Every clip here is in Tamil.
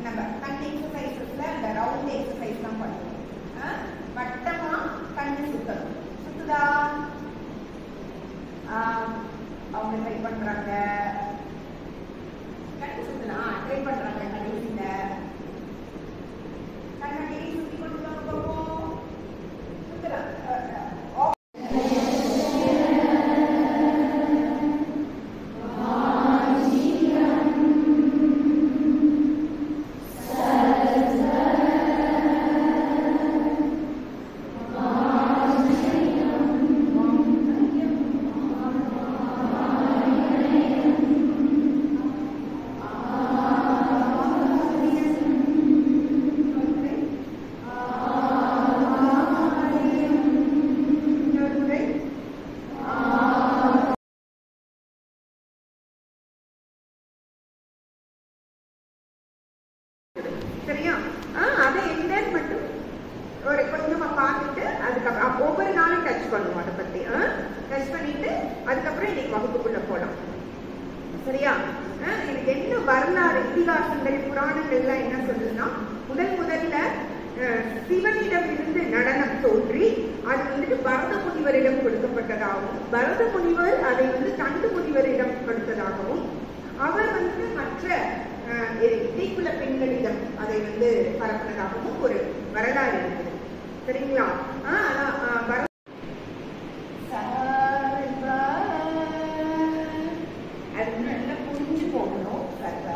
நம்ம கண் எக்ஸசைசஸ்ல அந்த ரவுண்ட் எக்ஸசைஸ் தான் பண்ணுவோம். வட்டமா கண்ணு சுத்தணும். சுத்துதா? அவங்க ட்ரை பண்றாங்க. கண்ணு சுத்தலாம் ட்ரை பண்றாங்க. கடைசியில கண்ணை சுத்தி கொண்டு போவோம். சுத்தலாம். சரியா? அதை என்னன்னு மட்டும் ஒரு கொஞ்சமா பார்த்துட்டு அதுக்கப்புறம் ஒவ்வொரு நாளும் டச் பண்ணுவோம். அதை பத்தி டச் பண்ணிட்டு அதுக்கப்புறம் இன்னைக்கு வகுப்புக்குள்ள போலாம். சரியா? எனக்கு என்ன வரலாறு இதிகாசங்கள் புராணங்கள்லாம் என்ன சொல்லுதுன்னா, முதல்ல சிவனிடம் இருந்து நடனம் தோன்றி அது வந்துட்டு பரத முனிவரிடம் கொடுக்கப்பட்டதாகவும், பரத முனிவர் அதை தண்டு முனிவரிடம் கொடுத்ததாகவும், அவர் மற்ற இடைக்குல பெண்களிடம் அதை பரப்புனதாகவும் ஒரு வரலாறு இருக்குது. சரிங்களா? அது நல்லா புரிஞ்சு போகணும். சர்வ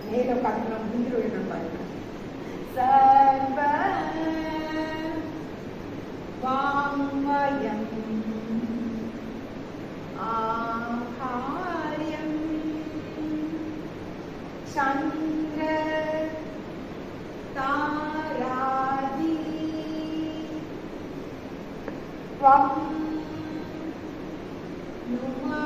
மேல பார்க்கணும், புரிஞ்சுருவேன் பாருங்க. சர்வ வாங்மயம் ஆகாரியம் சந்திர தாராதி வம் நுமா